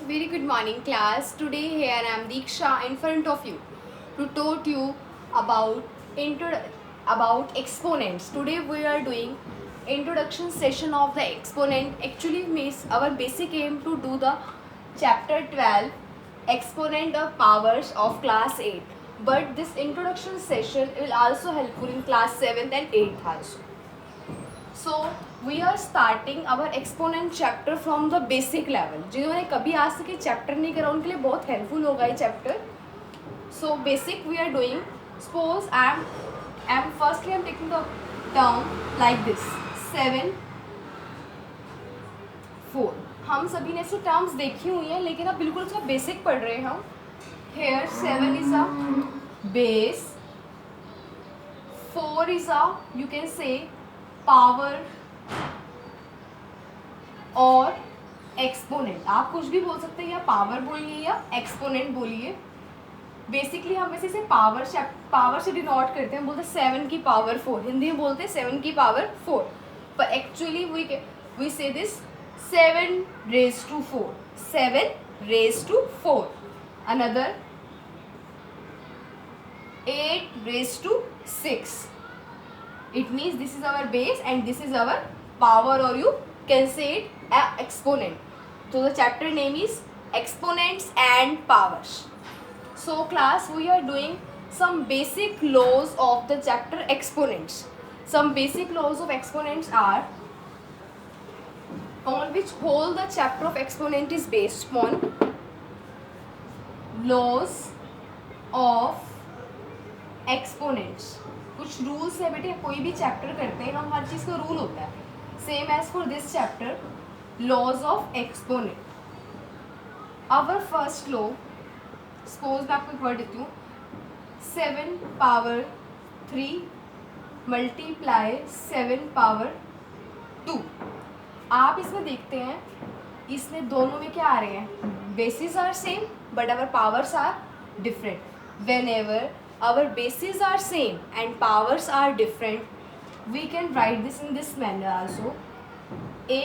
Very good morning class. Today here I am Diksha in front of you to talk you about about exponents. Today we are doing introduction session of the exponent. Actually means our basic aim to do the chapter 12 exponent of powers of class 8. But this introduction session will also helpful in class 7th and 8th also. So we are starting our exponent chapter from the basic level. जिन्होंने कभी आज तक ये chapter नहीं करा उनके लिए बहुत हेल्पफुल होगा ये chapter. So basic we are doing. Suppose I am firstly I am taking the term like this 7 4. हम सभी ने ऐसी टर्म्स देखी हुई हैं लेकिन अब बिल्कुल उसका बेसिक पढ़ रहे हैं हम. Here 7 is a base, 4 is a you can say power और एक्सपोनेंट. आप कुछ भी बोल सकते हैं, या पावर बोलिए या एक्सपोनेंट बोलिए. बेसिकली हम वैसे से पावर से डिनोट करते हैं, बोलते हैं 7 की पावर 4. हिंदी में बोलते हैं 7 की पावर 4, पर एक्चुअली वी से this 7 raised to 4. 7 raised to 4. Another 8 raised to 6. It means this is our base and this is our power, or you can say it exponent. So the chapter name is exponents and powers. So class, we are doing some basic laws of the chapter exponents. Some basic laws of exponents are, on which whole the chapter of exponent is based upon, laws of exponents. कुछ rules है बेटे. कोई भी chapter करते हैं हम, हर चीज़ का rule होता है. Same as for this chapter, laws of exponent. Our first law, suppose मैं आपको एक वर्ड देती हूँ, 7 पावर 3 मल्टीप्लाई 7 पावर 2. आप इसमें देखते हैं, इसमें दोनों में क्या आ रहे हैं, bases are same but our powers are different. Whenever our bases are same and powers are different, we can write this in this manner also. a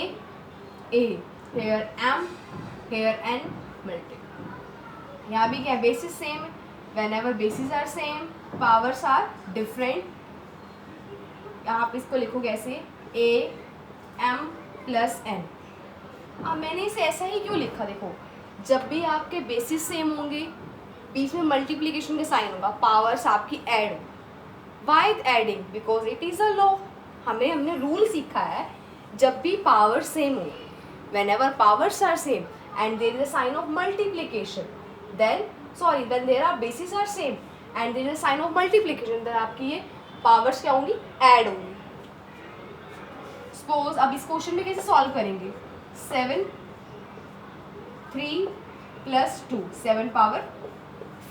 here m here n multiply. यहाँ भी क्या, bases same, whenever bases are same powers are different. आप इसको लिखो कैसे, a m plus n. अब मैंने इसे ऐसा ही क्यों लिखा, देखो जब भी आपके बेसिस सेम होंगे बीच में मल्टीप्लिकेशन का साइन होगा, पावर्स आपकी ऐड होगी. Why adding, because it is a law. हमने रूल सीखा है, जब भी पावर सेम हो, whenever powers are same and there is a sign of multiplication, then sorry when there are bases are same and there is a sign of multiplication, then आपकी ये powers क्या होंगी, add होंगी. Suppose अब इस question में कैसे solve करेंगे, 7 3 plus 2 7 power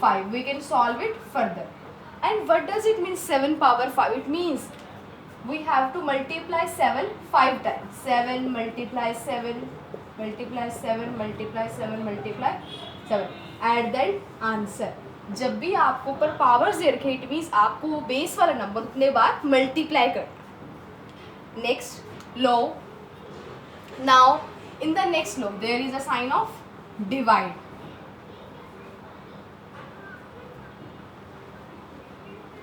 5. We can solve it further. And what does it mean 7 power 5? It means we have to multiply 7 5 times. 7 multiply 7 multiply 7 multiply 7 multiply 7. Add that answer. जब भी आपको ऊपर पावर्स दे रखे, इट मीन्स आपको वो base वाला number उतने बार मल्टीप्लाई कर. Next law. Now in the next law there is a sign of divide.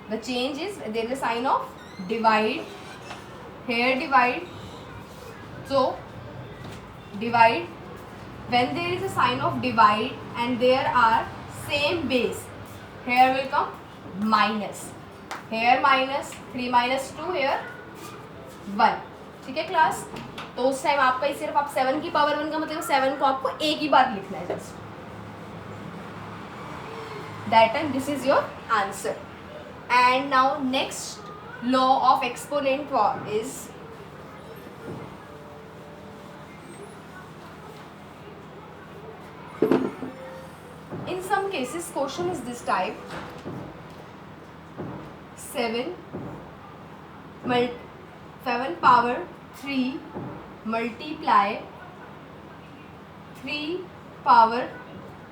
The change is there is a sign of divide. Here divide. So divide. When there is a sign of divide and there are same base, here will come minus. Here minus 3 minus 2 here 1. ठीक है class. तो उस time आपका सिर्फ आप 7 की power 1 का मतलब 7 को आपको एक ही बार लिखना है just. That time this is your answer. And now next law of exponent is, in some cases question is this type, 7 power 3 multiply 3 power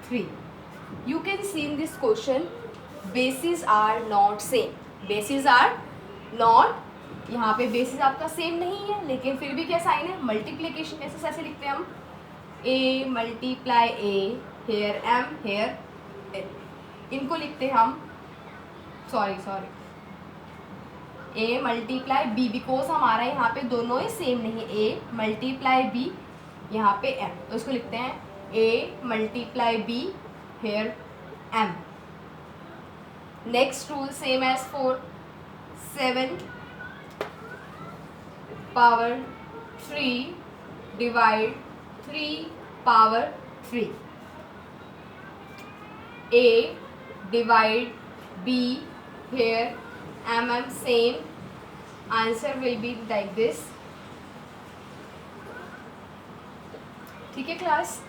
3. You can see in this question bases are not same. Bases are not, यहाँ पे basis आपका same नहीं है लेकिन फिर भी क्या sign है, मल्टीप्लिकेशन. ऐसे लिखते हैं हम, a multiply a, here m, here n, इनको लिखते हैं हम, sorry a multiply b, because हमारा यहाँ पे दोनों ही सेम नहीं है, ए मल्टीप्लाई बी, यहाँ पे एम, तो इसको लिखते हैं ए मल्टीप्लाई बी, हेयर एम. Next rule same as four, 7 power 3 divide 3 power 3. A divide B, here mm, same answer will be like this. ठीक है क्लास,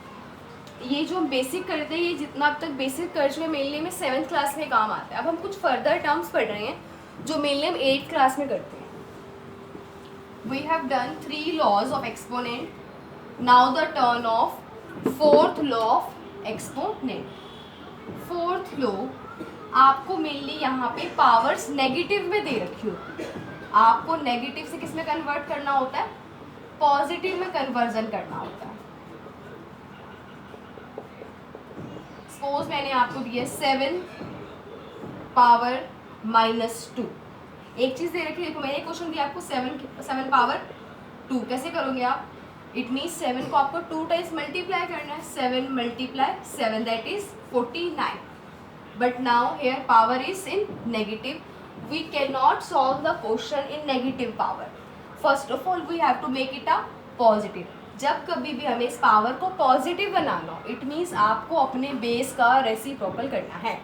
ये जो हम बेसिक करते हैं, ये जितना अब तक बेसिक कर चुके मेनली में 7th क्लास में काम आता है. अब हम कुछ फर्दर टर्म्स पढ़ रहे हैं जो मेनली हम 8th क्लास में करते हैं. We have done 3 laws of exponent. Now the turn of 4th law of exponent. 4th law आपको मेनली यहाँ पे पावर्स नेगेटिव में दे रखी होती है. आपको नेगेटिव से किस में कन्वर्ट करना होता है, पॉजिटिव में कन्वर्जन करना होता है. सपोज मैंने आपको दिया 7 पावर -2. एक चीज़ दे रखी है, देखो मैंने एक क्वेश्चन दिया आपको 7 पावर 2. कैसे करोगे आप, इट मीन्स 7 को आपको 2 टाइम्स मल्टीप्लाई करना है. 7 multiply 7 that is 49. But now here power is in negative. We can not solve the question in negative power. First of all we have to make it a positive. जब कभी भी हमें इस power को positive बनाना हो, it means आपको अपने base का रेसिप्रोकल करना है.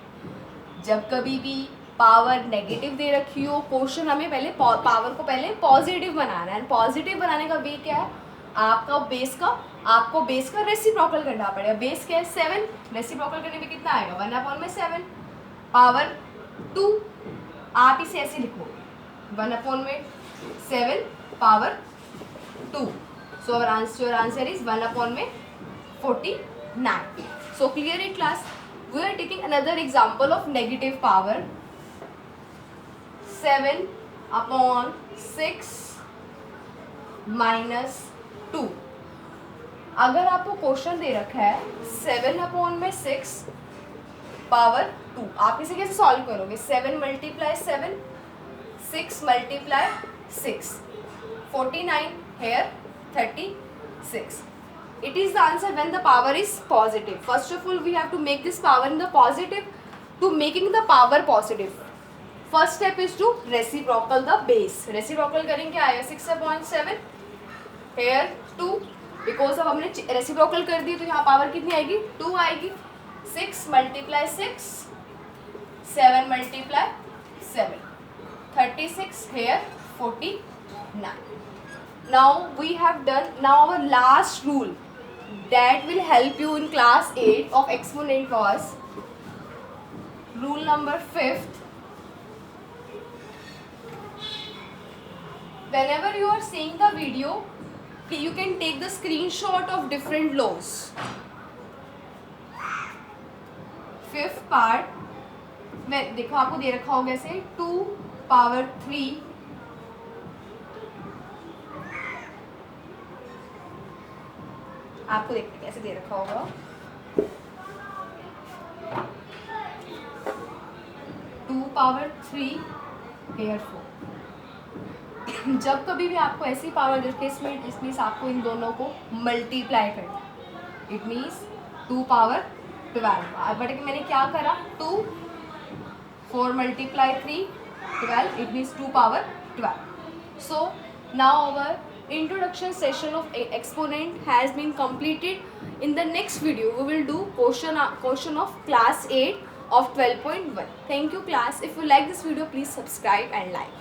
जब कभी भी पावर नेगेटिव दे रखी हो, क्वेश्चन हमें पहले पावर को पहले पॉजिटिव बनाना है. पॉजिटिव बनाने का वे क्या है, आपको बेस का रेसिप्रोकल करना पड़ेगा. बेस क्या है 7, रेसिप्रोकल करने में कितना आएगा 1/7 पावर 2. आप इसे ऐसे लिखोगे 1/7 power 2. So our answer is 1/49. So clear it class. We are taking another example of negative power. 7/6 -2. अगर आपको क्वेश्चन दे रखा है 7/6 पावर 2, आप इसे कैसे सॉल्व करोगे, 7 multiply 7, 6 multiply 6, 49 here 36. It is the answer when the power is positive. First of all we have to make this power in the positive. To making the power positive, first step is to reciprocal the base. Reciprocal करेंगे क्या आएगा 6/7 here 2, because अब हमने reciprocal कर दी तो यहाँ power कितनी आएगी 2 आएगी. 6 multiply 6, 7 multiply 7, 36 here 49. Now we have done, now our last rule that will help you in class 8 of exponent was rule number 5th. Whenever you are seeing the video, you can take the screenshot of different laws. 5th part में देखो आपको दे रखा होगा ऐसे 2 power 3 आपको देखते कैसे दे रखा होगा 2 पावर 3 हेयर 4. जब कभी भी आपको ऐसी पावर दे इसमें आपको इन दोनों को मल्टीप्लाई करना है. It means 2 power 12. बट मैंने क्या करा 2 4 multiply 3 12, it means 2 power 12. So now our introduction session of exponent has been completed. In the next video we will do question of class 8 of 12.1. Thank you class. If you like this video, please subscribe and like.